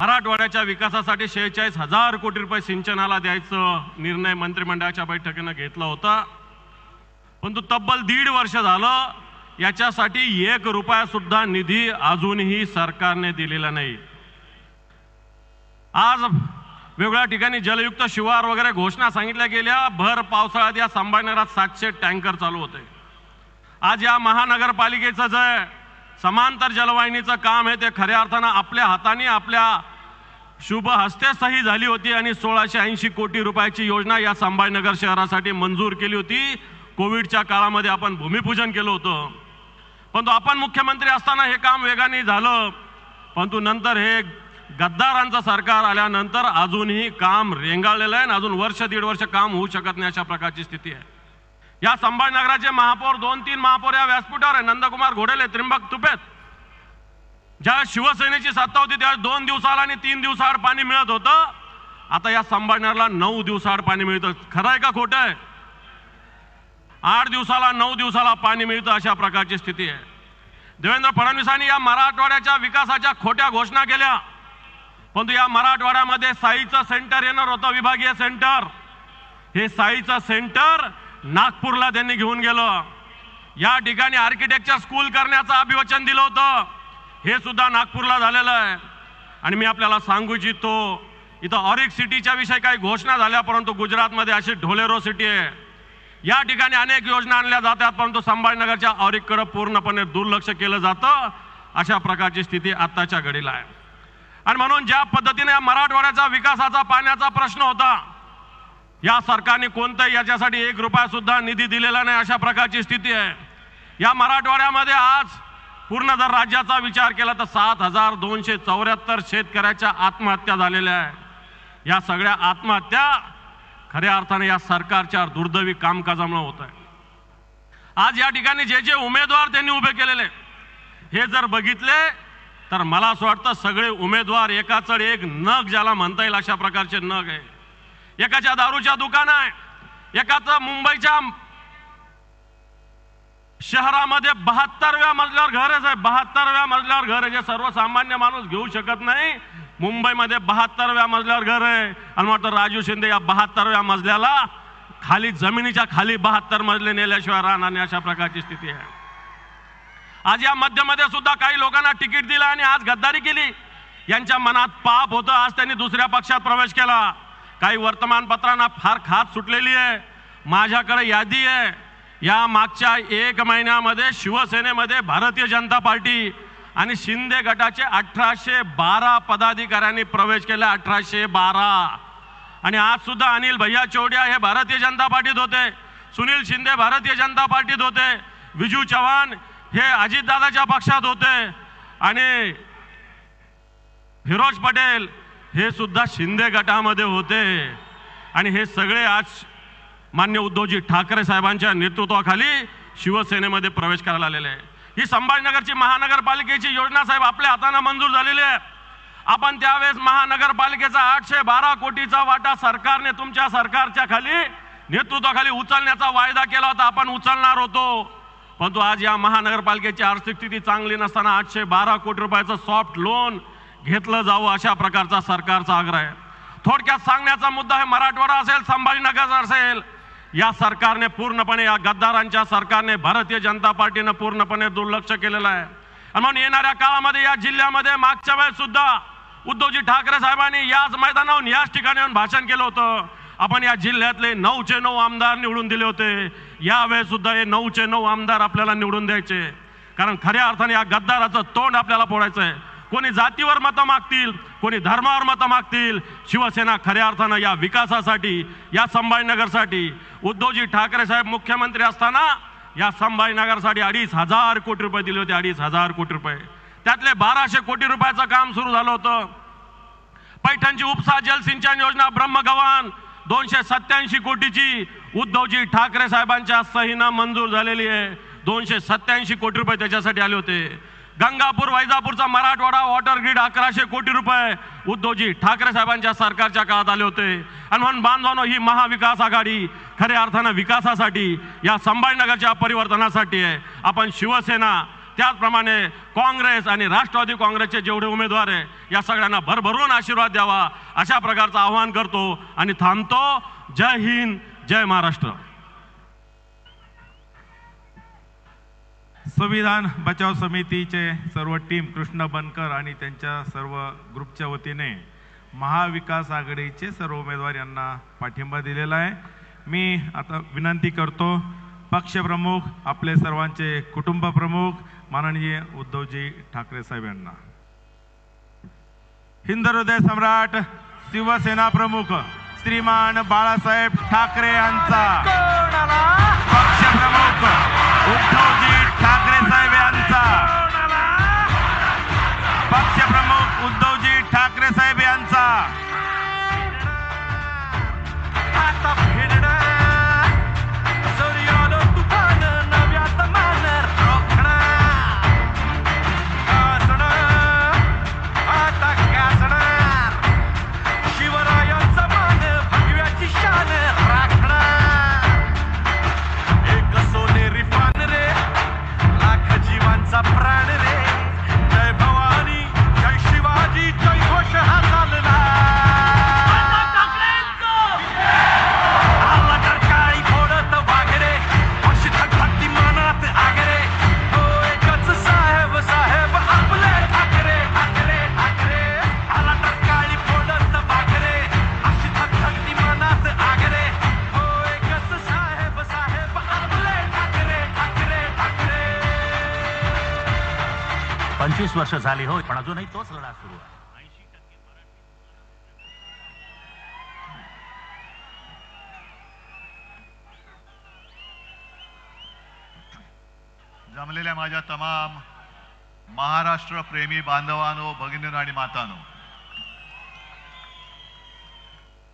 मराठवाड्याच्या विकासासाठी 46,000 कोटी रुपये सिंचनाला द्यायचं निर्णय मंत्रिमंडळाच्या बैठकीने घेतला होता, परंतु तब्बल 1.5 वर्ष झालं याच्यासाठी 1 रुपया सुद्धा निधी अजूनही सरकारने दिलेला नाही। आज वेगवेगळ्या ठिकाणी जलयुक्त शिवार वगैरे घोषणा सांगितल्या गेल्या, भर पावसाळ्यात या संभाजीनगरात 700 टँकर चालू होते। आज या महानगरपालिकेचं जे समांतर जलवाहिनीचं काम आहे ते खऱ्या अर्थानं आपल्या हाताने आपल्या शुभ हस्ते सही झाली होती आणि 1680 कोटी रुपयाची योजना या संभाजीनगर शहरासाठी मंजूर केली होती। कोविडच्या काळामध्ये आपण भूमिपूजन केलं होतं, परंतु आपण मुख्यमंत्री असताना हे काम वेगाने झालं, परंतु नंतर हे गद्दारांचं सरकार आल्यानंतर अजूनही काम रेंगाळलेलं आहे आणि अजून 1-1.5 वर्ष काम होऊ शकत नाही अशा प्रकारची स्थिती आहे। या संभाजीनगराचे महापौर 2-3 महापौर या व्यासपीठावर आहे, नंदकुमार घोडेले, त्रिंबक तुपेत। ज्या शिवसेनेची सत्ता होती त्या 2 दिवसाला आणि 3 दिवसाआड पाणी मिळत होतं, आता या संभाजीनगरला 9 दिवसाआड पाणी मिळतं। खरं आहे का खोटं आहे? 8 दिवसाला 9 दिवसाला पाणी मिळतं अशा प्रकारची स्थिती आहे। देवेंद्र फडणवीसांनी या मराठवाड्याच्या विकासाच्या खोट्या घोषणा केल्या, परंतु या मराठवाड्यामध्ये साईचं सेंटर येणार होतं, विभागीय सेंटर। हे साईचं सेंटर नागपूरला त्यांनी घेऊन गेलं। या ठिकाणी आर्किटेक्चर स्कूल करण्याचं अभिवचन दिलं होतं, हे सुद्धा नागपूरला झालेलं आहे। आणि मी आपल्याला सांगू इच्छितो, इथं ऑरिक सिटीच्या विषयी काही घोषणा झाल्या, परंतु गुजरातमध्ये अशी ढोलेरो सिटी आहे। या ठिकाणी अनेक योजना आणल्या जातात, परंतु संभाजीनगरच्या ऑरिककडे पूर्णपणे दुर्लक्ष केलं जातं। अशा प्रकारची स्थिती आत्ताच्या घडीला आहे। आणि म्हणून ज्या पद्धतीने मराठवाड्याचा विकासाचा पाण्याचा प्रश्न होता, या सरकारने कोणत्याही याच्यासाठी 1 रुपया सुद्धा निधी दिलेला नाही अशा प्रकारची स्थिती आहे। या मराठवाड्यामध्ये आज पूर्ण जर राज्याचा विचार केला तर 7,274 शेतकऱ्याच्या आत्महत्या झालेल्या आहे। या सगळ्या आत्महत्या खऱ्या अर्थाने या सरकारच्या दुर्दैवी कामकाजामुळे होत आहे। आज या ठिकाणी जे उमेदवार त्यांनी उभे केलेले हे जर बघितले तर मला असं वाटतं सगळे उमेदवार एकाचड एक नग ज्याला म्हणता येईल अशा प्रकारचे नग आहे। एकाच्या दारूच्या दुकान आहे, एकाचं मुंबईच्या शहरामध्ये 72व्या मजल्यावर घर आहे साहेब, 72व्या मजल्यावर घर आहे, जे सर्वसामान्य माणूस घेऊ शकत नाही। मुंबईमध्ये 72व्या मजल्यावर घर आहे आणि वाटतं राजू शिंदे या 72व्या मजल्याला खाली जमिनीच्या खाली 72 मजले नेल्याशिवाय राहणार नाही अशा प्रकारची स्थिती आहे। आज या मध्यमध्ये सुद्धा काही लोकांना तिकीट दिलं आणि आज गद्दारी केली, यांच्या मनात पाप होतं। आज त्यांनी दुसऱ्या पक्षात प्रवेश केला। काही वर्तमानपत्रांना फार खात सुटलेली आहे। माझ्याकडे यादी आहे, या मागच्या 1 महिन्यामध्ये शिवसेनेमध्ये भारतीय जनता पार्टी आणि शिंदे गटाचे 1812 पदाधिकाऱ्यांनी प्रवेश केला, 1812। आणि आज सुद्धा अनिल भैया चौडिया हे भारतीय जनता पार्टीत होते, सुनील शिंदे भारतीय जनता पार्टीत होते, विजू चव्हाण हे अजितदादाच्या पक्षात होते आणि फिरोज पटेल हे सुद्धा शिंदे गटामध्ये होते। आणि हे सगळे आज मान्य उद्धवजी ठाकरे साहेबांच्या नेतृत्वाखाली शिवसेनेमध्ये प्रवेश करायला आलेले आहे। ही संभाजीनगरची महानगरपालिकेची योजना साहेब आपल्या हाताने मंजूर झालेली आहे। आपण त्यावेळेस महानगरपालिकेचा 812 कोटीचा वाटा सरकारने तुमच्या सरकारच्या खाली नेतृत्वाखाली उचलण्याचा वायदा केला होता, आपण उचलणार होतो। परंतु आज या महानगरपालिकेची आर्थिक स्थिती चांगली नसताना 812 कोटी रुपयाचं सॉफ्ट लोन घेतलं जावं अशा प्रकारचा सरकारचा आग्रह आहे। थोडक्यात सांगण्याचा मुद्दा आहे, मराठवाडा असेल संभाजीनगर असेल, या सरकारने पूर्णपणे, या गद्दारांच्या सरकारने, भारतीय जनता पार्टीने पूर्णपणे दुर्लक्ष केलेलं आहे। आणि म्हणून येणाऱ्या काळामध्ये या जिल्ह्यामध्ये मागच्या वेळेस सुद्धा उद्धवजी ठाकरे साहेबांनी याच मैदानावरून याच ठिकाणी येऊन भाषण केलं होतं। आपण या जिल्ह्यातले 9चे 9 आमदार निवडून दिले होते, यावेळेस सुद्धा हे 9चे 9 आमदार आपल्याला निवडून द्यायचे, कारण खऱ्या अर्थाने या गद्दाराचं तोंड आपल्याला फोडायचं आहे। कोणी जातीवर मतं मागतील, कोणी धर्मावर मतं मागतील, शिवसेना खऱ्या अर्थानं या विकासासाठी, या संभाजीनगरसाठी, उद्धवजी ठाकरे साहेब मुख्यमंत्री असताना या संभाजीनगरसाठी 2,500 कोटी रुपये दिले होते, 2,500 कोटी रुपये। त्यातले 1200 कोटी रुपयाचं काम सुरू झालं होतं। पैठणची उपसा जलसिंचन योजना ब्रह्मगव्हाण 287 कोटीची उद्धवजी ठाकरे साहेबांच्या सहीनं मंजूर झालेली आहे। 287 कोटी रुपये त्याच्यासाठी आले होते। गंगापूर वैजापूरचा मराठवाडा वॉटर ग्रीड 1100 कोटी रुपये उद्धवजी ठाकरे साहेबांच्या सरकारच्या काळात आले होते। आणि म्हणून बांधवांनो, ही महाविकास आघाडी खऱ्या अर्थानं विकासासाठी, या संभाजीनगरच्या परिवर्तनासाठी आहे। आपण शिवसेना त्याचप्रमाणे काँग्रेस आणि राष्ट्रवादी काँग्रेसचे जेवढे उमेदवार आहे या सगळ्यांना भरभरून आशीर्वाद द्यावा अशा प्रकारचं आवाहन करतो आणि थांबतो. जय हिंद, जय महाराष्ट्र. संविधान बचाव समितीचे सर्व टीम, कृष्ण बनकर आणि त्यांच्या सर्व ग्रुपच्या वतीने महाविकास आघाडीचे सर्व उमेदवार यांना पाठिंबा दिलेला आहे. मी आता विनंती करतो पक्षप्रमुख, आपले सर्वांचे कुटुंब प्रमुख माननीय उद्धवजी ठाकरे साहेब यांना. हिंद हृदय सम्राट शिवसेना प्रमुख श्रीमान बाळासाहेब ठाकरे यांचा, पक्षप्रमुख उद्धवजी ठाकरे साहेब यांचा, पक्षप्रमुख उद्धवजी ठाकरे साहेब यांचा. वर्ष झाली हो, पण अजूनही तोच लढा सुरू आहे. जमलेल्या माझ्या तमाम महाराष्ट्र प्रेमी बांधवांनो, भगिनींनो आणि मातांनो,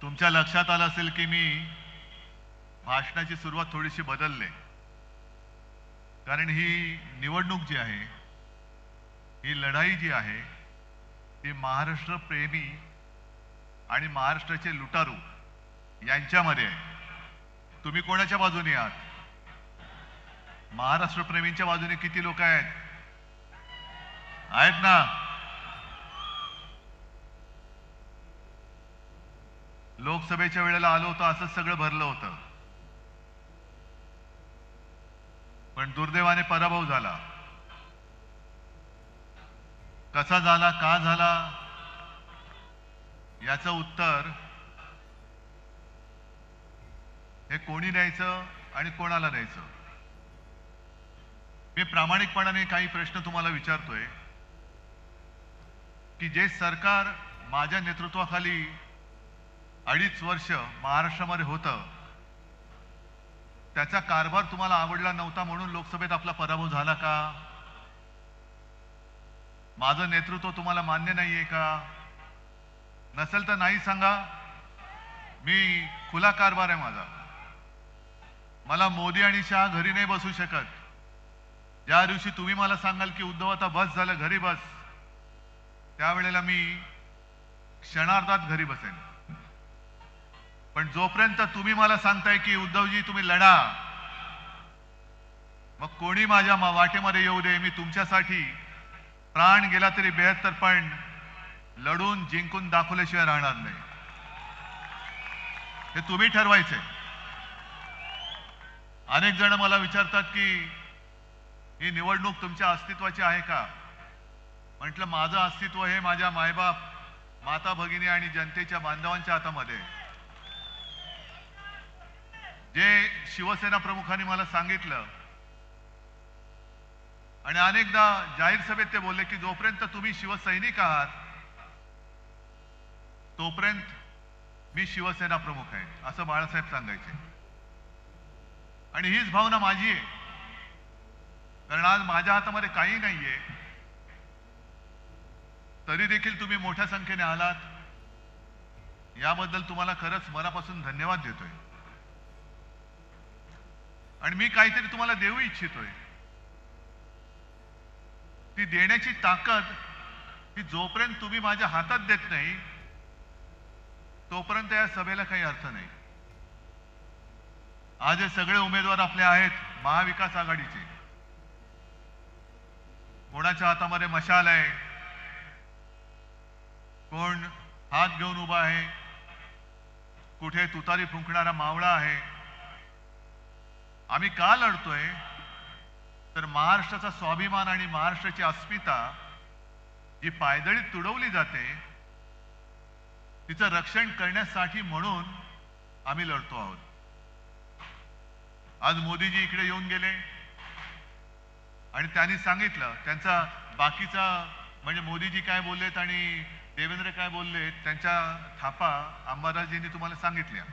तुमच्या लक्षात आलं असेल की मी भाषणाची सुरुवात थोडीशी बदलले, कारण ही निवडणूक जी आहे, ही लढाई जी आहे ती महाराष्ट्र प्रेमी आणि महाराष्ट्राचे लुटारू यांच्यामध्ये आहे. तुम्ही कोणाच्या बाजूने आहात? महाराष्ट्र प्रेमींच्या बाजूने किती लोक आहेत? आहेत ना? लोकसभेच्या वेळेला आलो होतो, असंच सगळं भरलं होतं, पण दुर्दैवाने पराभव झाला. कसा झाला, का झाला, याचं उत्तर हे कोणी द्यायचं आणि कोणाला द्यायचं? मी प्रामाणिकपणाने काही प्रश्न तुम्हाला विचारतोय की जे सरकार माझ्या नेतृत्वाखाली 2.5 वर्ष महाराष्ट्रामध्ये होतं, त्याचा कारभार तुम्हाला आवडला नव्हता म्हणून लोकसभेत आपला पराभव झाला का? माझं नेतृत्व तुम्हाला मान्य नाहीये का? नसेल तर नाही सांगा. मी खुला कारभार आहे माझा. मला मोदी आणि शहा घरी नाही बसू शकत. ज्या दिवशी तुम्ही मला सांगाल की उद्धव आता बस झालं, घरी बस, त्यावेळेला मी क्षणार्धात घरी बसेन. पण जोपर्यंत तुम्ही मला सांगताय की उद्धवजी तुम्ही लढा, मग कोणी माझ्या वाटेमध्ये येऊ दे, मी तुमच्यासाठी प्राण गेला तरी 72 पण लढून जिंकून दाखवल्याशिवाय राहणार नाही. हे तुम्ही ठरवायचे. अनेक जण मला विचारतात की ही निवडणूक तुमच्या अस्तित्वाची आहे का? म्हटलं माझं अस्तित्व हे माझ्या मायबाप, माता भगिनी आणि जनतेच्या बांधवांच्या हातामध्ये. जे शिवसेना प्रमुखांनी मला सांगितलं आणि अनेकदा जाहीर सभेत ते बोलले की जोपर्यंत तुम्ही शिवसैनिक आहात तोपर्यंत मी शिवसेना प्रमुख आहे, असं बाळासाहेब सांगायचे. आणि हीच भावना माझी आहे, कारण आज माझ्या हातामध्ये काही नाहीये, तरी देखील तुम्ही मोठ्या संख्येने आलात, याबद्दल तुम्हाला खरंच मनापासून धन्यवाद देतोय. आणि मी काहीतरी तुम्हाला देऊ इच्छितोय. ती देण्याची ताकद ही जोपर्यंत तुम्ही माझ्या हातात देत नाही तोपर्यंत या सभेला काही अर्थ नाही. आज हे सगळे उमेदवार आपले आहेत महाविकास आघाडीचे. कोणाच्या हातामध्ये मशाल आहे, कोण हात घेऊन उभा आहे, कुठे तुतारी फुंकणारा मावळा आहे. आम्ही का लढतोय तर महाराष्ट्राचा स्वाभिमान आणि महाराष्ट्राची अस्मिता जी पायदळीत तुडवली जाते तिचं रक्षण करण्यासाठी म्हणून आम्ही लढतो आहोत. आज मोदीजी इकडे येऊन गेले आणि त्यांनी सांगितलं त्यांचा बाकीचा म्हणजे मोदीजी काय बोललेत आणि देवेंद्र काय बोललेत त्यांच्या थापा अंबादासजींनी तुम्हाला सांगितल्या.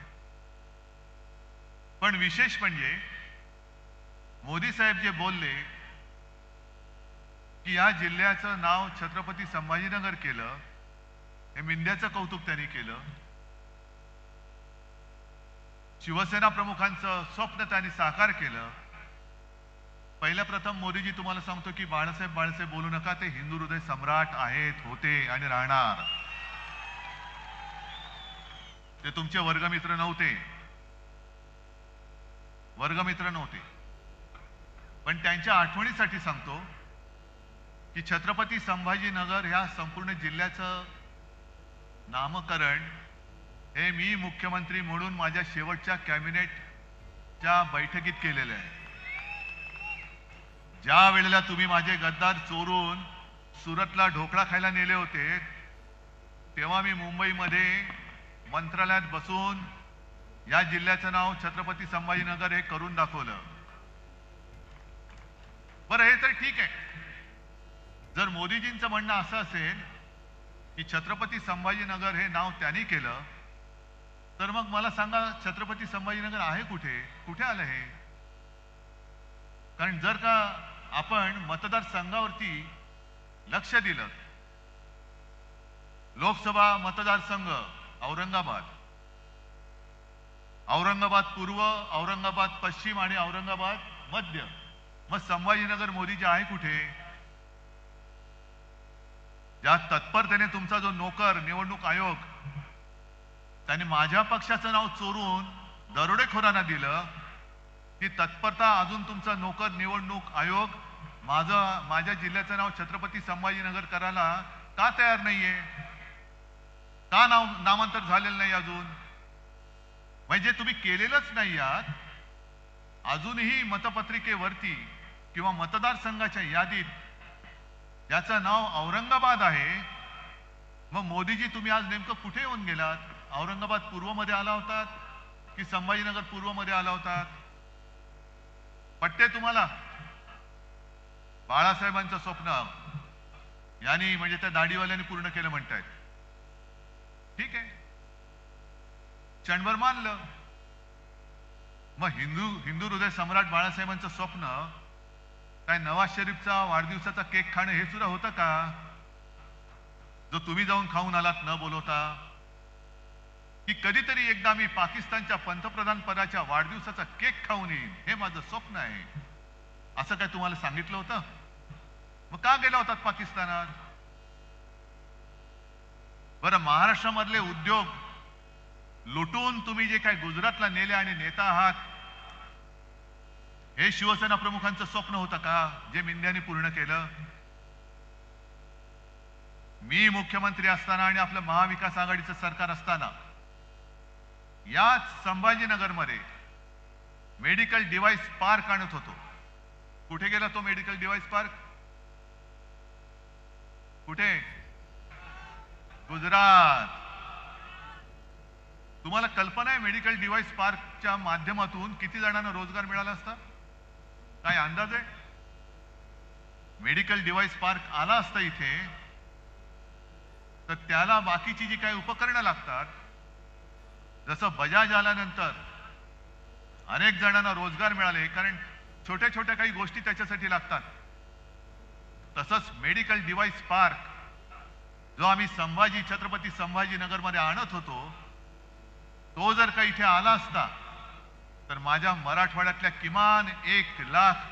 पण विशेष म्हणजे मोदी साहेब जे बोलले की या जिल्ह्याचं नाव छत्रपती संभाजीनगर केलं, हे मिंद्याचं कौतुक त्यांनी केलं. शिवसेना प्रमुखांचं स्वप्न त्यांनी साकार केलं. पहिल्या प्रथम मोदीजी तुम्हाला सांगतो की बाळासाहेब बोलू नका, ते हिंदू हृदय सम्राट आहेत, होते आणि राहणार. ते तुमचे वर्गमित्र नव्हते, पण त्यांच्या आठवणीसाठी सांगतो की छत्रपती संभाजीनगर ह्या संपूर्ण जिल्ह्याचं नामकरण हे मी मुख्यमंत्री म्हणून माझ्या शेवटच्या कॅबिनेटच्या बैठकीत केलेलं आहे. ज्या वेळेला तुम्ही माझे गद्दार चोरून सुरतला ढोकळा खायला नेले होते तेव्हा मी मुंबईमध्ये मंत्रालयात बसून या जिल्ह्याचं नाव छत्रपती संभाजीनगर हे करून दाखवलं. बरं, हे तर ठीक आहे. जर मोदीजींचं म्हणणं असं असेल की छत्रपती संभाजीनगर हे नाव त्यांनी केलं तर मग मला सांगा छत्रपती संभाजीनगर आहे कुठे, कुठे आलं हे? कारण जर का आपण मतदारसंघावरती लक्ष दिलं, लोकसभा मतदारसंघ औरंगाबाद पूर्व, औरंगाबाद पश्चिम आणि औरंगाबाद मध्य, मग संभाजीनगर मोदीजी आहे कुठे? ज्या तत्परतेने तुमचा जो नोकर निवडणूक आयोग त्याने माझ्या पक्षाचं नाव चोरून दरोडेखोरांना दिलं, ती तत्परता अजून तुमचा नोकर निवडणूक आयोग माझ्या जिल्ह्याचं नाव छत्रपती संभाजीनगर करायला का तयार नाहीये? का नामांतर झालेलं नाही अजून? म्हणजे तुम्ही केलेलंच नाही आहात. अजूनही मतपत्रिकेवरती किंवा मतदारसंघाच्या यादीत ज्याचं नाव औरंगाबाद आहे, मग मोदीजी तुम्ही आज नेमकं कुठे येऊन गेलात? औरंगाबाद पूर्व मध्ये आला होतात की संभाजीनगर पूर्व मध्ये आला होतात? पट्टे तुम्हाला? बाळासाहेबांचं स्वप्न यांनी म्हणजे त्या दाढीवाल्यांनी पूर्ण केलं म्हणतायत. ठीक आहे, क्षणभर मानलं. मग हिंदू हृदय सम्राट बाळासाहेबांचं स्वप्न काय नवाज शरीफचा वाढदिवसाचा केक खाणं हे सुद्धा होतं का, जो तुम्ही जाऊन खाऊन आलात न बोलवता? की कधीतरी एकदा मी पाकिस्तानच्या पंतप्रधान पदाच्या वाढदिवसाचा केक खाऊन येईन, हे माझं स्वप्न आहे, असं काय तुम्हाला सांगितलं होतं? मग का गेला होतात पाकिस्तानात? बरं, महाराष्ट्रामधले उद्योग लुटून तुम्ही जे काय गुजरातला नेले आणि नेता आहात, हे शिवसेना प्रमुखांचं स्वप्न होतं का, जे मिंद्याने पूर्ण केलं? मी मुख्यमंत्री असताना आणि आपलं महाविकास आघाडीचं सरकार असताना याच संभाजीनगरमध्ये मेडिकल डिव्हाइस पार्क आणत होतो. कुठे गेला तो मेडिकल डिव्हाइस पार्क? कुठे? गुजरात. तुम्हाला कल्पना आहे मेडिकल डिव्हाइस पार्कच्या माध्यमातून किती जणांना रोजगार मिळाला असता? काय अंदाज आहे? मेडिकल डिव्हाइस पार्क आला असता इथे तर त्याला बाकीची जी काही उपकरणं लागतात, जसं बजाज आल्यानंतर अनेक जणांना रोजगार मिळाले, कारण छोट्या छोट्या काही गोष्टी त्याच्यासाठी लागतात, तसंच मेडिकल डिव्हाइस पार्क जो आम्ही छत्रपती संभाजीनगरमध्ये आणत होतो, तो जर का इथे आला असता तर माझ्या मराठवाड्यातल्या किमान 1 लाख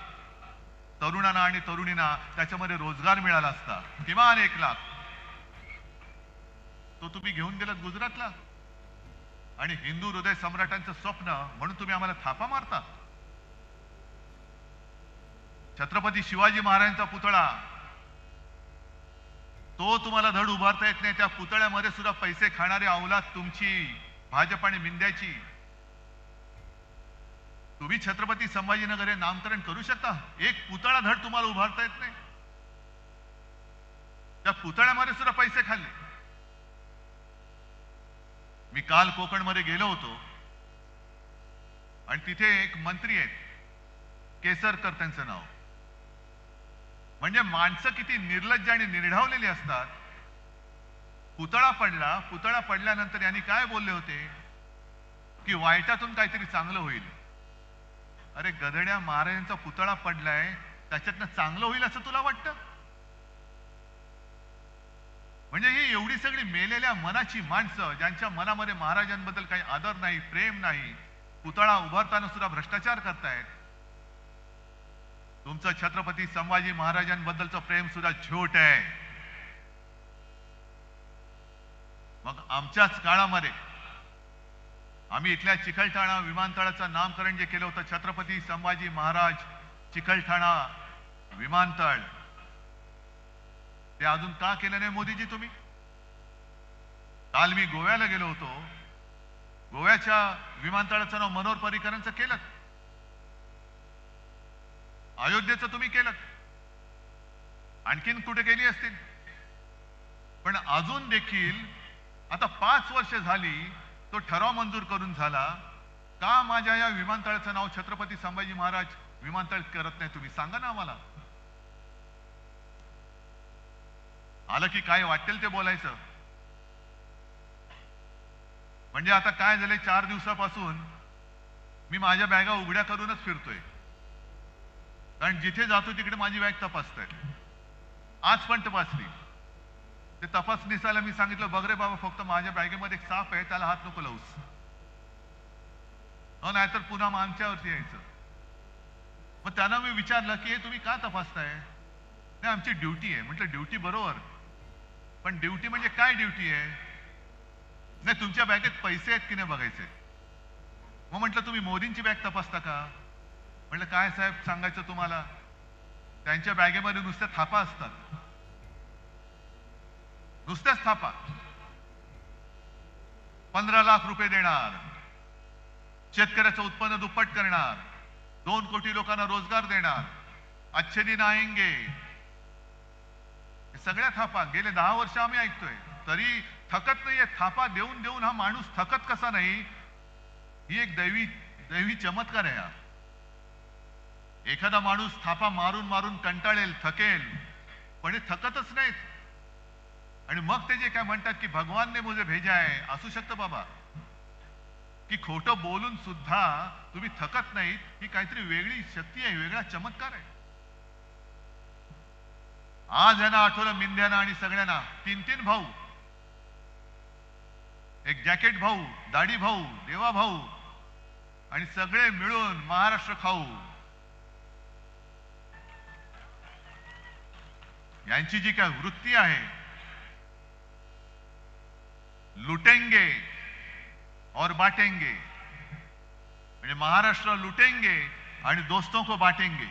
तरुणांना आणि तरुणींना त्याच्यामध्ये रोजगार मिळाला असता. किमान 1 लाख. तो तुम्ही घेऊन गेलात गुजरातला. आणि हिंदू हृदय सम्राटांचं स्वप्न म्हणून तुम्ही आम्हाला थापा मारता. छत्रपती शिवाजी महाराजांचा पुतळा तो तुम्हाला धड उभारता येत नाही. त्या पुतळ्यामध्ये सुद्धा पैसे खाणारी अवलाद तुमची, भाजप आणि मिंद्याची. तुम्ही छत्रपती संभाजीनगर हे नामकरण करू शकता, एक पुतळा धड तुम्हाला उभारता येत नाही. त्या पुतळ्यामध्ये सुद्धा पैसे खाल्ले. मी काल कोकणमध्ये गेलो होतो आणि तिथे एक मंत्री आहेत, केसरकर त्यांचं नाव. म्हणजे माणसं किती निर्लज्ज आणि निर्ढावलेली असतात. पुतळा पडल्यानंतर यांनी काय बोलले होते की वाईटातून काहीतरी चांगलं होईल. अरे गधड्या, महाराजांचा पुतळा पडलाय, त्याच्यातनं चांगलं होईल असं तुला वाटतं? म्हणजे ही एवढी सगळी मेलेल्या मनाची माणसं, ज्यांच्या मनामध्ये महाराजांबद्दल काही आदर नाही, प्रेम नाही, पुतळा उभारताना सुद्धा भ्रष्टाचार करतायत. तुमचं छत्रपती संभाजी महाराजांबद्दलचं प्रेम सुद्धा झोट आहे. मग आमच्याच काळामध्ये आम्ही इथल्या चिकलठाणा विमानतळाचं नामकरण जे केलं होतं, छत्रपती संभाजी महाराज चिकलठाणा विमानतळ, ते अजून का केलं नाही मोदीजी तुम्ही? काल मी गोव्याला गेलो होतो, गोव्याच्या विमानतळाचं नाव मनोहर पर्रीकरांचं केलं, अयोध्येचं तुम्ही केलं, आणखीन कुठे गेली असतील. पण अजून देखील आता 5 वर्ष झाली तो ठराव मंजूर करून झाला, का माझ्या या विमानतळाचं नाव छत्रपती संभाजी महाराज विमानतळ करत नाही तुम्ही? सांगा ना आम्हाला. आलं की काय वाटेल ते बोलायचं. म्हणजे आता काय झालंय, 4 दिवसापासून मी माझ्या बॅगा उघड्या करूनच फिरतोय, कारण जिथे जातो तिकडे माझी बॅग तपासताय. आज पण तपासली. ते तपासणीसाला मी सांगितलं, बघ रे बाबा, फक्त माझ्या बॅगेमध्ये एक साप आहे, त्याला हात नको लावूस, नाहीतर पुन्हा आमच्यावरती यायचं. मग त्यांना मी विचारलं की हे तुम्ही का तपासताय? नाही, आमची ड्युटी आहे. म्हटलं ड्युटी बरोबर, पण ड्युटी म्हणजे काय ड्युटी आहे? नाही, तुमच्या बॅगेत पैसे आहेत की नाही बघायचे. मग म्हटलं तुम्ही मोदींची बॅग तपासता का? म्हटलं काय साहेब सांगायचं तुम्हाला, त्यांच्या बॅगेमध्ये नुसत्या थापा असतात, नुसत्याच थापा. 15 लाख रुपये देणार, शेतकऱ्याचं उत्पन्न दुप्पट करणार, 2 कोटी लोकांना रोजगार देणार, अच्छे दिन आएंगे, सगळ्या थापा गेले 10 वर्ष आम्ही ऐकतोय, तरी थकत नाहीये. थापा देऊन देऊन हा माणूस थकत कसा नाही, ही एक दैवी चमत्कार आहे. एखादा माणूस थापा मारून मारून कंटाळेल, थकेल, पण हे थकतच नाहीत. आणि मग ते जे काय म्हणतात की भगवान ने मुझे भेजा आहे, असू शकतं बाबा, की खोटं बोलून सुद्धा तुम्ही थकत नाहीत. ही काहीतरी वेगळी शक्ती आहे, वेगळा चमत्कार आहे. आज यांना आठवलं मिंद्यांना आणि सगळ्यांना, 3 भाऊ, एक जॅकेट भाऊ, दाढी भाऊ, देवा भाऊ, आणि सगळे मिळून महाराष्ट्र खाऊ. यांची जी काय वृत्ती आहे, लुटेंगे और बांटेंगे, म्हणजे महाराष्ट्र लुटेंगे आणि दोस्तों को बांटेंगे,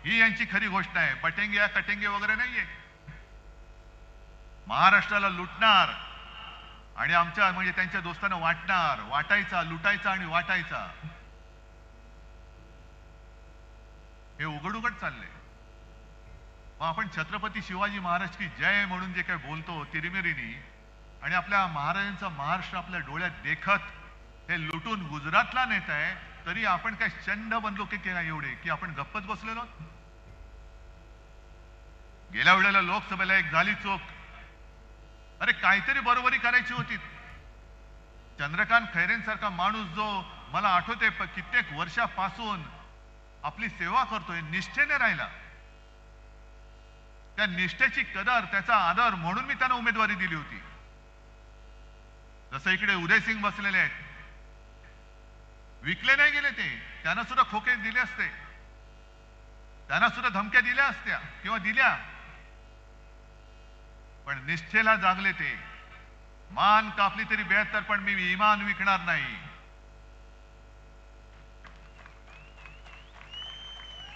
ही यांची खरी गोष्ट आहे. बटेंगे या कटेंगे वगैरे नाहीये. महाराष्ट्राला लुटणार आणि आमच्या म्हणजे त्यांच्या दोस्तांना वाटणार, वाटायचा, लुटायचा आणि वाटायचा, हे उघड उघड चाललंय. मग आपण छत्रपती शिवाजी महाराज की जय म्हणून जे काय बोलतो तिरिमिरीनी, आणि आपल्या महाराजांचा महाराष्ट्र आपल्या डोळ्यात देखत हे लुटून गुजरातला नेत आहे, तरी आपण काय चंड बनलो की नाही एवढे की आपण गप्पच बसलेलो. गेल्या वेळेला लोकसभेला एक झाली चोक. अरे काहीतरी बरोबरी करायची होती. चंद्रकांत खैरेंसारखा माणूस जो मला आठवते कित्येक वर्षापासून आपली सेवा करतोय, निष्ठेने राहिला, त्या निष्ठेची कदर, त्याचा आदर म्हणून मी त्यांना उमेदवारी दिली होती. जसं इकडे उदयसिंग बसलेले आहेत, विकले नाही गेले ते, त्यांना सुद्धा खोके दिले असते, त्यांना सुद्धा धमक्या दिल्या असत्या किंवा दिल्या, पण निष्ठेला जागले ते. मान कापली तरी 72, पण मी इमान विकणार नाही.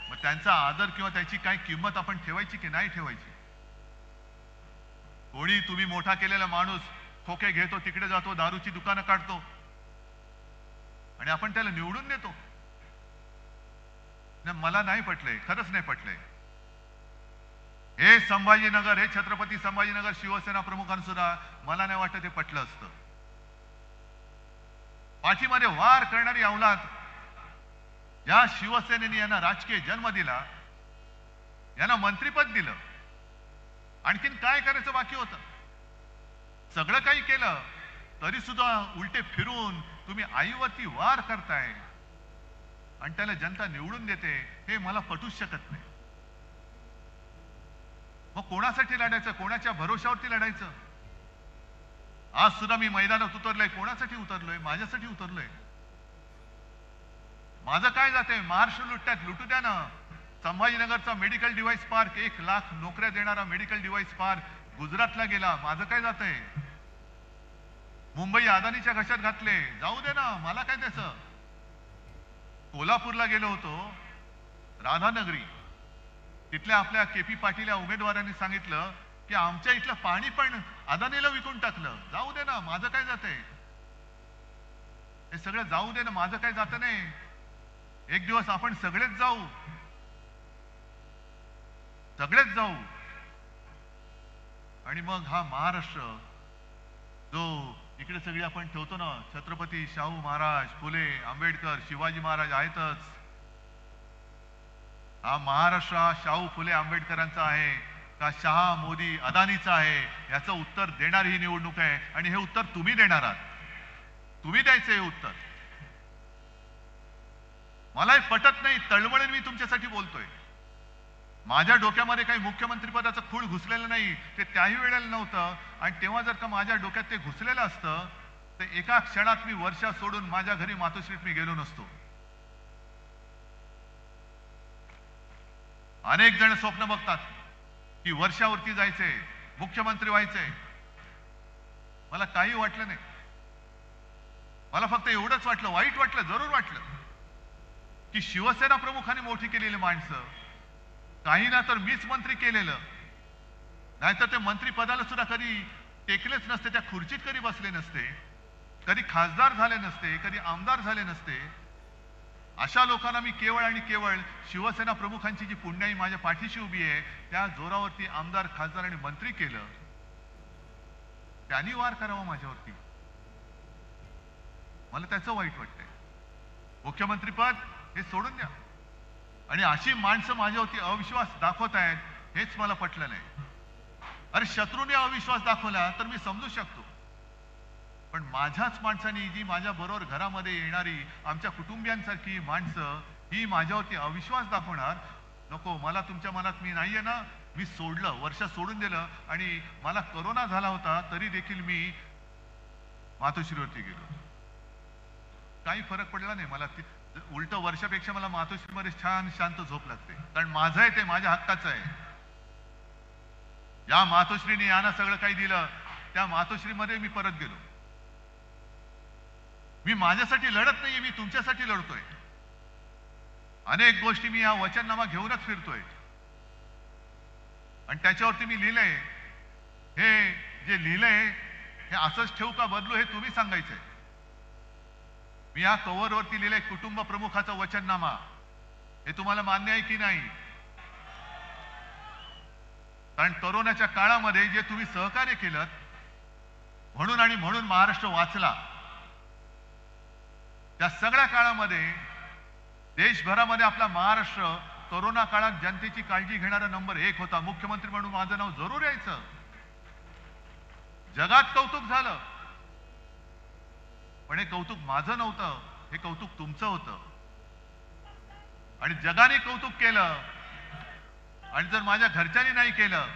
मग त्यांचा आदर किंवा त्याची काय किंमत आपण ठेवायची की नाही ठेवायची? कोणी तुम्ही मोठा केलेला माणूस खोके घेतो, तिकडे जातो, दारूची दुकानं काढतो आणि आपण त्याला निवडून देतो. मला नाही पटलंय, खरंच नाही पटलंय. हे संभाजीनगर, हे छत्रपती संभाजीनगर शिवसेना प्रमुखांसुद्धा मला नाही वाटत हे पटलं असतं. पाठीमध्ये वार करणारी अवलाद या शिवसेनेने यांना राजकीय जन्म दिला, यांना मंत्रिपद दिलं. आणखीन काय करायचं बाकी होतं? सगळं काही केलं तरी सुद्धा उलटे फिरून तुम्ही आईवरती वार करताय आणि त्याला जनता निवडून देते, हे मला पटूच शकत नाही. मग कोणासाठी लढायचं? कोणाच्या भरोशावरती लढायचं? आज सुद्धा मी मैदानात उतरलोय. कोणासाठी उतरलोय? माझ्यासाठी उतरलोय. माझं काय जातंय? महाराष्ट्र लुटतात, लुटू द्या ना. संभाजीनगरचा मेडिकल डिव्हाइस पार्क, 1,00,000 नोकऱ्या देणारा मेडिकल डिव्हाइस पार्क गुजरातला गेला. माझं काय जातंय? मुंबई अदानीच्या घशात घातले, जाऊ दे ना, मला काय त्याचं. कोल्हापूरला गेलो होतो, राधानगरी, तिथल्या आपल्या KP पाटील या उमेदवारांनी सांगितलं की आमच्या इथलं पाणी पण अदानीला विकून टाकलं. जाऊ दे ना, माझं काय जातंय? हे सगळं जाऊ दे ना, माझं काय जातं नाही. एक दिवस आपण सगळेच जाऊ, सगळेच जाऊ आणि मग हा महाराष्ट्र जो इकडे सगळी आपण ठेवतो ना, छत्रपती शाहू महाराज, फुले, आंबेडकर, शिवाजी महाराज आहेतच. हा महाराष्ट्र हा शाहू फुले आंबेडकरांचा आहे का शहा मोदी अदानीचा आहे? याचं उत्तर देणारी ही निवडणूक आहे आणि हे उत्तर तुम्ही देणार आहात. तुम्ही द्यायचं हे उत्तर. मलाही पटत नाही, तळमळीने मी तुमच्यासाठी बोलतोय. माझ्या डोक्यामध्ये काही मुख्यमंत्री पदाचं खूळ घुसलेलं नाही, ते त्याही वेळेला नव्हतं. आणि तेव्हा जर का माझ्या डोक्यात ते घुसलेलं असतं तर एका क्षणात मी वर्षा सोडून माझ्या घरी मातोश्रीत मी गेलो नसतो. अनेक जण स्वप्न बघतात की वर्षावरती जायचंय, मुख्यमंत्री व्हायचंय. मला काही वाटलं नाही. मला फक्त एवढंच वाटलं, वाईट वाटलं, जरूर वाटलं की शिवसेना प्रमुखांनी मोठी केलेली माणसं, काही ना तर मीच मंत्री केलेलं, नाहीतर ते मंत्री पदाला सुद्धा कधी टेकलेच नसते, त्या खुर्चीत कधी बसले नसते, कधी खासदार झाले नसते, कधी आमदार झाले नसते. अशा लोकांना मी केवळ आणि केवळ शिवसेना प्रमुखांची जी पुण्याई माझ्या पाठीशी उभी आहे त्या जोरावरती आमदार, खासदार आणि मंत्री केलं. त्यांनी वार करावा माझ्यावरती, मला त्याचं वाईट वाटतंय. मुख्यमंत्री पद हे सोडून द्या. आणि अशी माणसं माझ्यावरती अविश्वास दाखवत आहेत, हेच मला पटलं नाही. अरे शत्रूने अविश्वास दाखवला तर मी समजू शकतो, पण माझ्याच माणसांनी, जी माझ्या बरोबर घरामध्ये येणारी आमच्या कुटुंबियांसारखी माणसं, ही माझ्यावरती अविश्वास दाखवणार नको. मला तुमच्या मनात मी नाहीये ना. मी सोडलं, वर्ष सोडून दिलं आणि मला कोरोना झाला होता तरी देखील मी मातोश्रीवरती गेलो. काही फरक पडला नाही मला. उलट वर्षापेक्षा मला मातोश्रीमध्ये छान शांत झोप लागते, कारण माझं आहे ते, माझ्या हक्काचं आहे. या मातोश्रीने यांना सगळं काही दिलं, त्या मातोश्रीमध्ये मी परत गेलो. मी माझ्यासाठी लढत नाहीये, मी तुमच्यासाठी लढतोय. अनेक गोष्टी मी या वचननामा घेऊनच फिरतोय आणि त्याच्यावरती मी लिहिलंय. हे जे लिहिलंय हे असंच ठेवू का बदलू हे तुम्ही सांगायचंय. मी या कव्हरवरती लिहिलंय कुटुंब प्रमुखाचा वचननामा. हे तुम्हाला मान्य आहे की नाही? कारण कोरोनाच्या काळामध्ये जे तुम्ही सहकार्य केलं म्हणून आणि म्हणून महाराष्ट्र वाचला. त्या सगळ्या काळामध्ये देशभरामध्ये आपला महाराष्ट्र कोरोना काळात जनतेची काळजी घेणारा नंबर 1 होता. मुख्यमंत्री म्हणून माझं नाव जरूर यायचं. जगात कौतुक झालं, पण हे कौतुक माझं नव्हतं, हे कौतुक तुमचं होतं. आणि जगाने कौतुक केलं आणि जर माझ्या घरच्यांनी नाही केलं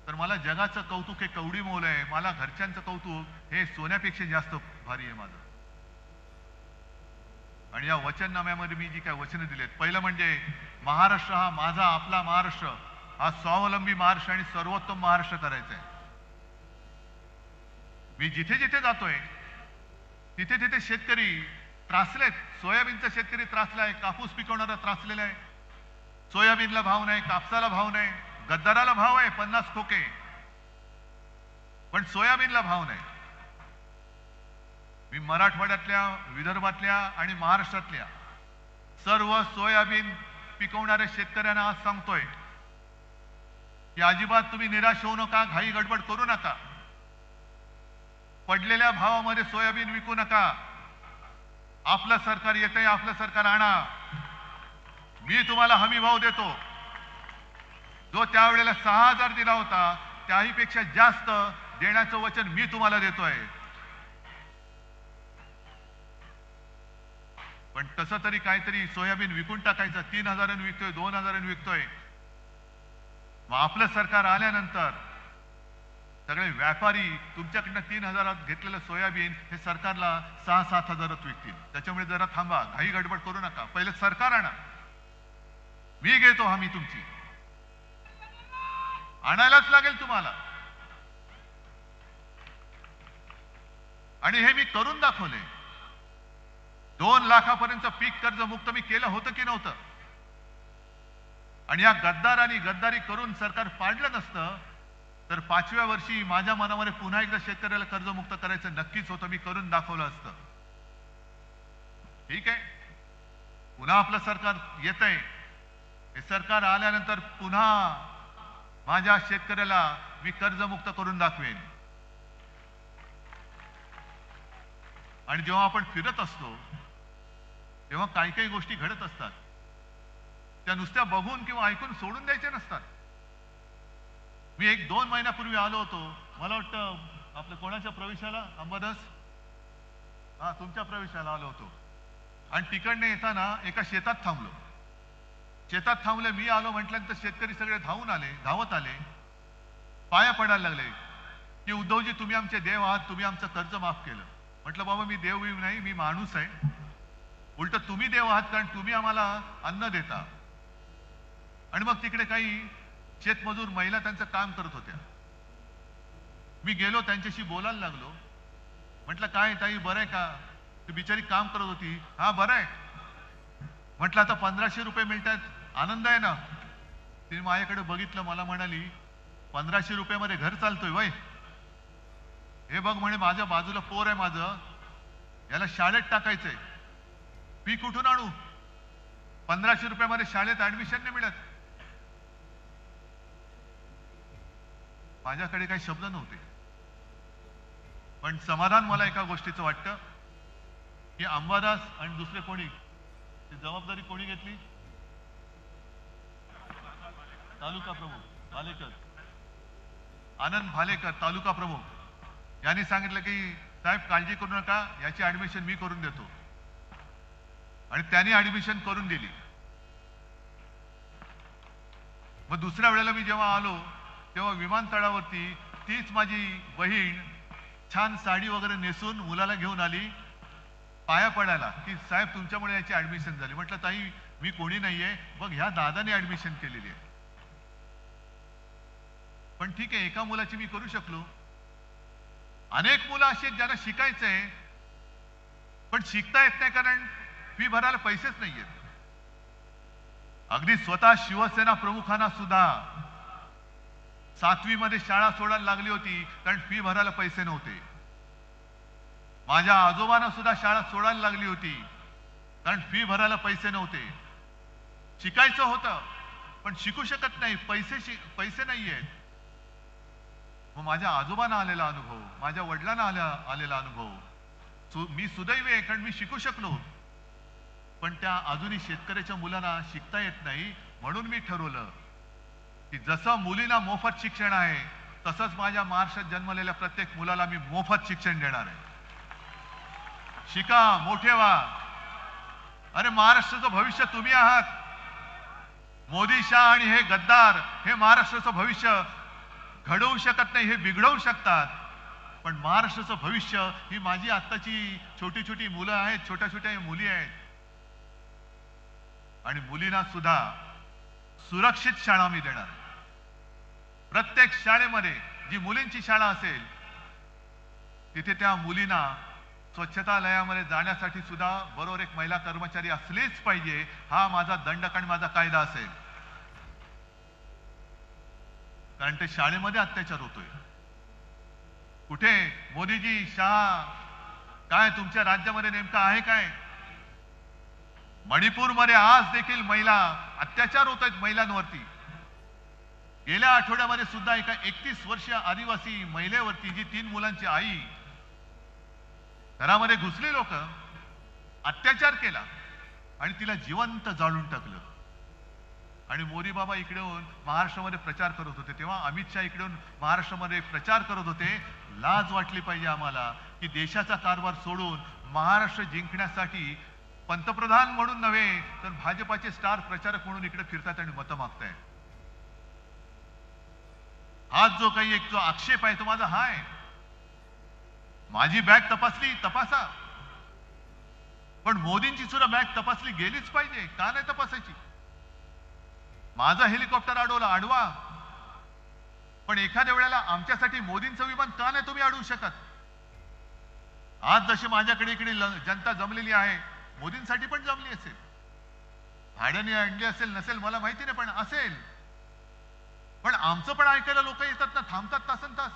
तर मला जगाचं कौतुक हे कवडी मोल आहे, मला घरच्यांचं कौतुक हे सोन्यापेक्षा जास्त भारी आहे माझं. आणि या वचननाम्यामध्ये मी जी काय वचनं दिलेत, पहिलं म्हणजे महाराष्ट्र हा माझा, आपला महाराष्ट्र हा स्वावलंबी महाराष्ट्र आणि सर्वोत्तम महाराष्ट्र करायचा आहे. मी जिथे जिथे जातोय तिथे तिथे शेतकरी त्रासलेत. सोयाबीनचा शेतकरी त्रासलाय, कापूस पिकवणारा त्रासलेला आहे. सोयाबीनला भाव नाही, कापसाला भाव नाही, गद्दाराला भाव आहे 50 खोके. पण सोयाबीनला भाव नाही. मी मराठवाड्यातल्या, विदर्भातल्या आणि महाराष्ट्रातल्या सर्व सोयाबीन पिकवणाऱ्या शेतकऱ्यांना आज सांगतोय की अजिबात तुम्ही निराश होऊ नका, घाई गडबड करू नका. पडलेल्या भावामध्ये सोयाबीन विकू नका. आपलं सरकार येतंय, आपलं सरकार आणा. मी तुम्हाला हमी भाव देतो. जो त्यावेळेला 6,000 दिला होता त्याहीपेक्षा जास्त देण्याचं वचन मी तुम्हाला देतोय. पण तसं तरी काहीतरी सोयाबीन विकून टाकायचं. 3,000 विकतोय, 2,000 विकतोय. मग आपलं सरकार आल्यानंतर सगळे व्यापारी तुमच्याकडनं 3,000 घेतलेलं सोयाबीन हे सरकारला 6-7,000 विकतील. त्याच्यामुळे जरा थांबा, घाई गडबड करू नका. पहिले सरकार आणा. मी घेतो हमी तुमची. आणायलाच लागेल तुम्हाला. आणि हे मी करून दाखवले. 2 लाखापर्यंत पीक कर्ज मुक्त मी केलं होतं की नव्हतं? आणि या गद्दारांनी गद्दारी करून सरकार पाडलं नसतं तर 5व्या वर्षी माझ्या मनामध्ये पुन्हा एकदा शेतकऱ्याला कर्जमुक्त करायचं नक्कीच होतं. मी करून दाखवलं असतं. ठीक आहे, पुन्हा आपलं सरकार येतंय. हे सरकार आल्यानंतर पुन्हा माझ्या शेतकऱ्याला मी कर्जमुक्त करून दाखवेन. आणि जेव्हा आपण फिरत असतो तेव्हा काही काही गोष्टी घडत असतात. त्या नुसत्या बघून किंवा ऐकून सोडून द्यायच्या नसतात. मी 1-2 महिन्यापूर्वी आलो होतो. मला वाटतं आपल्या कोणाच्या प्रवेशाला, अंबादास, हा तुमच्या प्रवेशाला आलो होतो. आणि तिकडने येताना एका शेतात थांबलो. शेतात थांबले. मी आलो म्हटल्यानंतर शेतकरी सगळे धावत आले, पाया पडायला लागले की उद्धवजी तुम्ही आमचे देव आहात, तुम्ही आमचं कर्ज माफ केलं. म्हटलं बाबा मी देव नाही, मी माणूस आहे. उलट तुम्ही देव आहात कारण तुम्ही आम्हाला अन्न देता. आणि मग तिकडे काही शेतमजूर महिला त्यांचं काम करत होत्या. मी गेलो त्यांच्याशी बोलायला लागलो. म्हटलं काय ताई बरं आहे का? ती बिचारी काम करत होती. हा बरं आहे. म्हटलं आता 1,500 रुपये मिळतात, आनंद आहे ना? तिने माझ्याकडे बघितलं, मला म्हणाली 1,500 रुपयामध्ये घर चालतोय वय? हे बघ म्हणे माझ्या बाजूला पोर आहे माझं, याला शाळेत टाकायचंय. फी कुठून आणू? 1,500 रुपयामध्ये शाळेत ऍडमिशन नाही मिळत. माझ्याकडे काही शब्द नव्हते. पण समाधान मला एका गोष्टीचं वाटतं की अंबादास आणि दुसरे कोणी ती जबाबदारी कोणी घेतली? तालुका प्रमुख भालेकर, आनंद भालेकर तालुका प्रमुख यांनी सांगितलं की साहेब काळजी करू नका, याची ऍडमिशन मी करून देतो. आणि त्यांनी ऍडमिशन करून दिली. मग दुसऱ्या वेळेला मी जेव्हा आलो तेव्हा विमानतळावरती तीच माझी बहीण छान साडी वगैरे नेसून मुलाला घेऊन आली पाया पडायला की साहेब तुमच्यामुळे याची ऍडमिशन झाली. म्हटलं ताई मी कोणी नाहीये, बघ ह्या दादाने ऍडमिशन केलेली आहे. पण ठीक आहे, एका मुलाची मी करू शकलो. अनेक मुलं अशी आहेत ज्यांना शिकायचंय पण शिकता येत नाही कारण फी भरायला पैसेच नाहीयेत. अगदी स्वतः शिवसेना प्रमुखांना सुद्धा 7वी मध्ये शाळा सोडायला लागली होती कारण फी भरायला पैसे नव्हते. माझ्या आजोबांना सुद्धा शाळा सोडायला लागली होती कारण फी भरायला पैसे नव्हते. शिकायचं होतं पण शिकू शकत नाही, पैसे नाहीयेत. मग माझ्या आजोबांना आलेला अनुभव, माझ्या वडिलांना आलेला अनुभव, मी सुदैवी आहे कारण मी शिकू शकलो. पण त्या अजूनही शेतकऱ्याच्या मुलांना शिकता येत नाही. म्हणून मी ठरवलं की जसं मुलींना मोफत शिक्षण आहे तसंच माझ्या महाराष्ट्रात जन्मलेल्या प्रत्येक मुलाला मी मोफत शिक्षण देणार आहे. शिका, मोठे व्हा. अरे महाराष्ट्राचं भविष्य तुम्ही आहात. मोदी शाह आणि हे गद्दार हे महाराष्ट्राचं भविष्य घडवू शकत नाही, हे बिघडवू शकतात. पण महाराष्ट्राचं भविष्य ही माझी आत्ताची छोटी छोटी मुलं आहेत, छोट्या छोट्या मुली आहेत. आणि मुलींना सुद्धा सुरक्षित शाळा मी देणार. प्रत्येक शाळेमध्ये जी मुलींची शाळा असेल तिथे त्या मुलींना स्वच्छतालयामध्ये जाण्यासाठी सुद्धा बरोबर एक महिला कर्मचारी असलीच पाहिजे. हा माझा दंडक आणि माझा कायदा असेल. कारण ते शाळेमध्ये अत्याचार होतोय. कुठे मोदीजी, शहा, काय तुमच्या राज्यामध्ये नेमकं आहे काय? मणिपूरमध्ये आज देखील महिला अत्याचार होत आहेत महिलांवरती. गेल्या आठवड्यामध्ये सुद्धा एका 31 वर्षीय आदिवासी महिलेवरती, जी 3 मुलांची आई, घरामध्ये घुसली लोक, अत्याचार केला आणि तिला जिवंत जाळून टाकलं. आणि मोदी बाबा इकडे येऊन महाराष्ट्रामध्ये प्रचार करत होते, तेव्हा अमित शहा इकडे येऊन महाराष्ट्रामध्ये प्रचार करत होते. लाज वाटली पाहिजे आम्हाला की देशाचा कारभार सोडून महाराष्ट्र जिंकण्यासाठी पंतप्रधान म्हणून नव्हे तर भाजपाचे स्टार प्रचारक म्हणून इकडे फिरतात आणि मतं मागतायत. हा जो काही एक जो आक्षेप आहे तो माझा हा आहे. माझी बॅग तपासली, तपासा, पण मोदींची सुद्धा बॅग तपासली गेलीच पाहिजे. का नाही तपासायची? माझा हेलिकॉप्टर अडवला, अडवा, पण एखाद्या वेळेला आमच्यासाठी मोदींचं विमान का नाही तुम्ही अडवू शकत? आज जशी माझ्याकडे इकडे जनता जमलेली आहे, मोदींसाठी पण जमली असेल. भाड्याने आणली असेल नसेल मला माहिती नाही, पण असेल. पण आमचं पण ऐकायला लोक येतात ना, थांबतात तासन तास.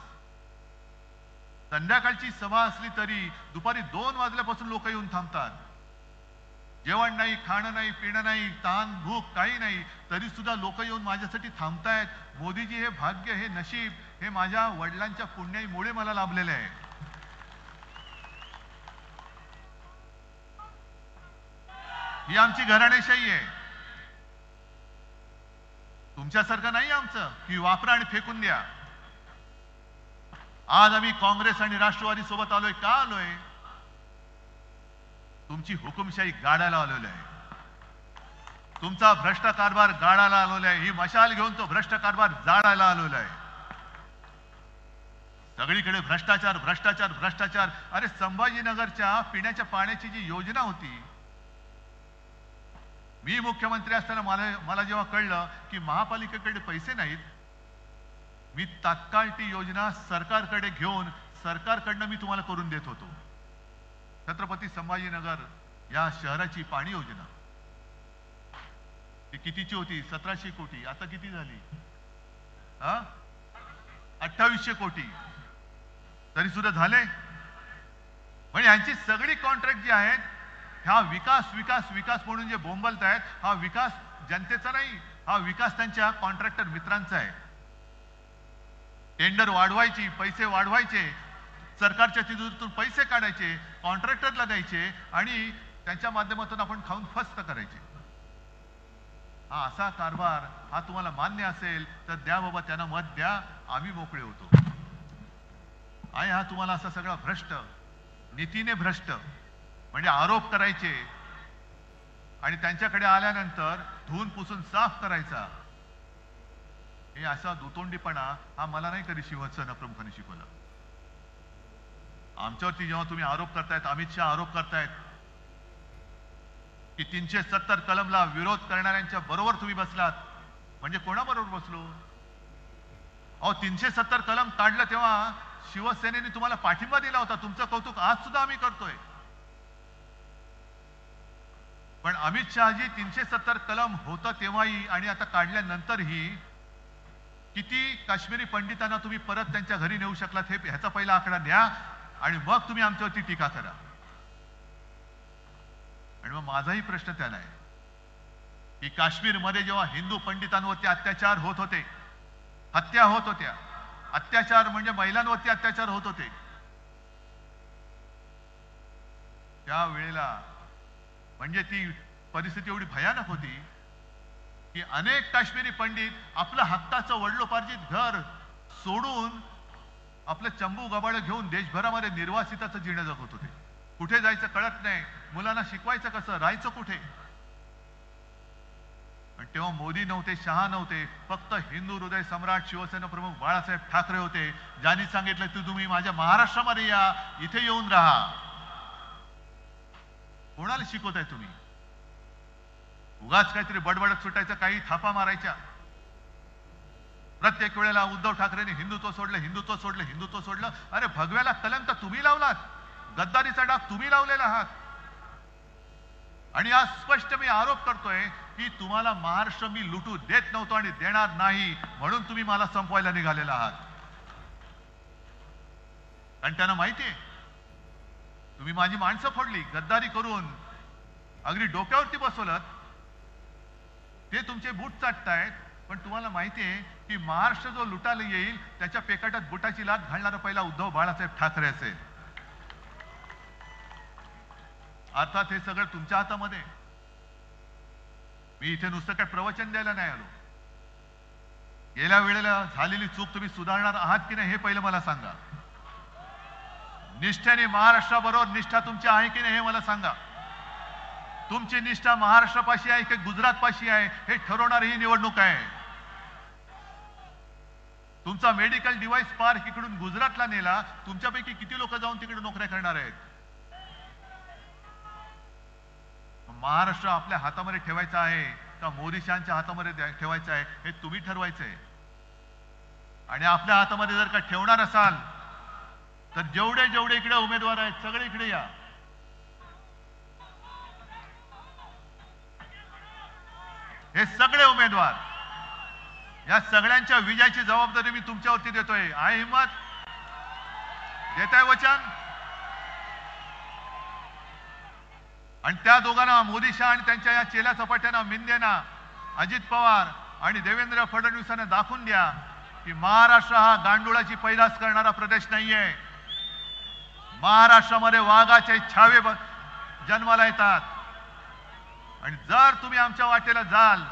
संध्याकाळची सभा असली तरी दुपारी 2 वाजल्यापासून लोक येऊन थांबतात. जेवण नाही, खाणं नाही, पिणं नाही, ताण भूक काही नाही, तरी सुद्धा लोक येऊन माझ्यासाठी थांबतायत. मोदीजी, हे भाग्य, हे नशीब, हे माझ्या वडिलांच्या पुण्याईमुळे मला लाभलेलं आहे. ही आमची घराणेशाही आहे. तुमच्यासारखं नाही आमचं की वापरा आणि फेकून द्या. आज आम्ही काँग्रेस आणि राष्ट्रवादी सोबत आलोय. का आलोय? तुमची हुकुमशाही गाडायला आलेलो आहे. तुमचा भ्रष्ट कारभार गाडायला आलेला आहे. ही मशाल घेऊन तो भ्रष्ट कारभार जाळायला आलेला आहे. सगळीकडे भ्रष्टाचार, भ्रष्टाचार, भ्रष्टाचार. अरे संभाजीनगरच्या पिण्याच्या पाण्याची जी योजना होती, मी मुख्यमंत्री असताना मला जेव्हा कळलं की महापालिकेकडे पैसे नाहीत, मी तात्काळ ती योजना सरकारकडे घेऊन सरकारकडनं मी तुम्हाला करून देत होतो. छत्रपती संभाजीनगर या शहराची पाणी योजना ती कितीची होती? 1700 कोटी. आता किती झाली? 2800 कोटी. तरी सुद्धा झाले. म्हणजे यांची सगळी कॉन्ट्रॅक्ट जी आहेत, हा विकास विकास विकास म्हणून जे बोंबलत आहेत, हा विकास जनतेचा नाही, हा विकास त्यांच्या कॉन्ट्रॅक्टर मित्रांचा आहे. टेंडर वाढवायची, पैसे वाढवायचे, सरकारच्या तिजोरीतून पैसे काढायचे, कॉन्ट्रॅक्टरला द्यायचे आणि त्यांच्या माध्यमातून आपण खाऊन फस्त करायचे. हा असा कारभार हा तुम्हाला मान्य असेल तर द्या बाबा, त्यांना मत द्या, आम्ही मोकळे होतो. आणि हा तुम्हाला असा सगळा भ्रष्ट, नीतीने भ्रष्ट, म्हणजे आरोप करायचे आणि त्यांच्याकडे आल्यानंतर धुवून पुसून साफ करायचा, हे असा दुतोंडीपणा हा मला नाही कधी शिवसेना प्रमुखांनी शिकवला. आमच्यावरती जेव्हा तुम्ही आरोप करतायत, अमित शहा आरोप करतायत की 370 कलमला विरोध करणाऱ्यांच्या बरोबर तुम्ही बसलात, म्हणजे कोणाबरोबर बसलो? अहो 370 कलम काढलं तेव्हा शिवसेनेने तुम्हाला पाठिंबा दिला होता. तुमचं कौतुक आज सुद्धा आम्ही करतोय. पण अमित शहाजी 370 कलम होतं तेव्हाही आणि आता काढल्यानंतरही किती काश्मीरी पंडितांना तुम्ही परत त्यांच्या घरी नेऊ शकलात, हे ह्याचा पहिला आकडा द्या आणि मग तुम्ही आमच्यावरती टीका करा. आणि मग माझाही प्रश्न त्याला आहे की काश्मीरमध्ये जेव्हा हिंदू पंडितांवरती अत्याचार होत होते, हत्या होत होत्या, अत्याचार म्हणजे महिलांवरती अत्याचार होत होते, त्यावेळेला म्हणजे ती परिस्थिती एवढी भयानक होती की अनेक काश्मीरी पंडित आपलं हक्काचं वडिलोपार्जित घर सोडून आपलं चंबू गबाळ घेऊन देशभरामध्ये निर्वासिताचं जीणं जगत होते. कुठे जायचं कळत नाही, मुलांना शिकवायचं कसं, राहायचं कुठे. पण तेव्हा मोदी नव्हते, शहा नव्हते, फक्त हिंदू हृदय सम्राट शिवसेना प्रमुख बाळासाहेब ठाकरे होते, ज्यांनी सांगितलं की तुम्ही माझ्या महाराष्ट्रामध्ये या, इथे येऊन राहा. कोणाला शिकवताय तुम्ही? उगाच काहीतरी बडबडत सुटायचं, काही थापा मारायच्या. प्रत्येक वेळेला उद्धव ठाकरेंनी हिंदुत्व सोडलं, हिंदुत्व सोडलं, हिंदुत्व सोडलं. अरे भगव्याला कलंक तुम्ही लावलात, गद्दारीचा डाग तुम्ही लावलेला आहात. आणि आज स्पष्ट मी आरोप करतोय की तुम्हाला महाराष्ट्र मी लुटू देत नव्हतो आणि देणार नाही, म्हणून तुम्ही मला संपवायला निघालेला आहात. कारण त्यांना माहिती आहे तुम्ही माझी माणसं फोडली, गद्दारी करून अगदी डोक्यावरती बसवलं, ते तुमचे बूट चाटतायत. पण तुम्हाला माहिती आहे की महाराष्ट्र जो लुटायला येईल त्याच्या पेकाटात बुटाची लाथ घालणारा पहिला उद्धव बाळासाहेब ठाकरे असेल. अर्थात हे सगळं तुमच्या हातामध्ये. मी इथे नुसतं काय प्रवचन द्यायला नाही आलो. गेल्या वेळेला झालेली चूक तुम्ही सुधारणार आहात की नाही हे पहिलं मला सांगा. निष्ठेने महाराष्ट्राबरोबर निष्ठा तुमची आहे की नाही हे मला सांगा. तुमची निष्ठा महाराष्ट्रापाशी आहे की गुजरातपाशी आहे हे ठरवणारी ही निवडणूक आहे. तुमचा मेडिकल डिव्हाइस पार्क इकडून गुजरातला नेला, तुमच्यापैकी किती लोक जाऊन तिकडे नोकऱ्या करणार आहेत? महाराष्ट्र आपल्या हातामध्ये ठेवायचा आहे का मोदी शहांच्या हातामध्ये ठेवायचा आहे हे तुम्ही ठरवायचंय. आणि आपल्या हातामध्ये जर का ठेवणार असाल तर जेवढे जेवढे इकडे उमेदवार आहेत सगळे इकडे या. हे सगळे उमेदवार, या सगळ्यांच्या विजयाची जबाबदारी मी तुमच्यावरती देतोय. आहे हिम्मत? देताय वचन? आणि त्या दोघांना, मोदी शहा आणि त्यांच्या या चेला चपाट्यांना, मिंदेना, अजित पवार आणि देवेंद्र फडणवीसांना दाखवून द्या की महाराष्ट्र हा गांडुळाची पैदास करणारा प्रदेश नाहीये. महाराष्ट्रामध्ये वाघाचे छावे जन्माला येतात. आणि जर तुम्ही आमच्या वाटेला जाल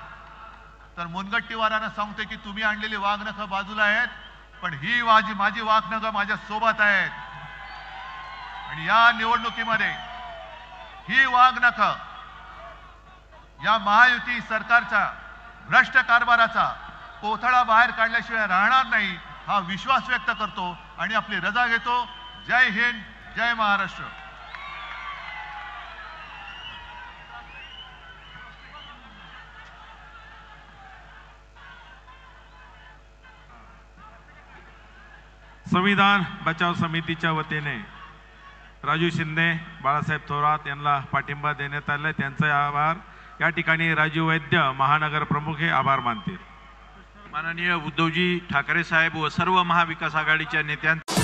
तर मुनगट्टीवारांना सांगते की तुम्ही आणलेली वाघनखं बाजूला आहेत, पण ही माझी वाघनखं माझ्या सोबत आहेत. आणि या निवडणुकीमध्ये ही वाघनखं या महायुती सरकारचा भ्रष्ट कारभाराचा कोथळा बाहेर काढल्याशिवाय राहणार नाही हा विश्वास व्यक्त करतो आणि आपली रजा घेतो. जय हिंद, जय महाराष्ट्र. संविधान बचाव समितीच्या वतीने राजू शिंदे, बाळासाहेब थोरात यांना पाठिंबा देण्यात आले. त्यांचे आभार. या ठिकाणी राजू वैद्य महानगर प्रमुख हे आभार मानतील. माननीय उद्धवजी ठाकरे साहेब व सर्व महाविकास आघाडीच्या नेत्यांचे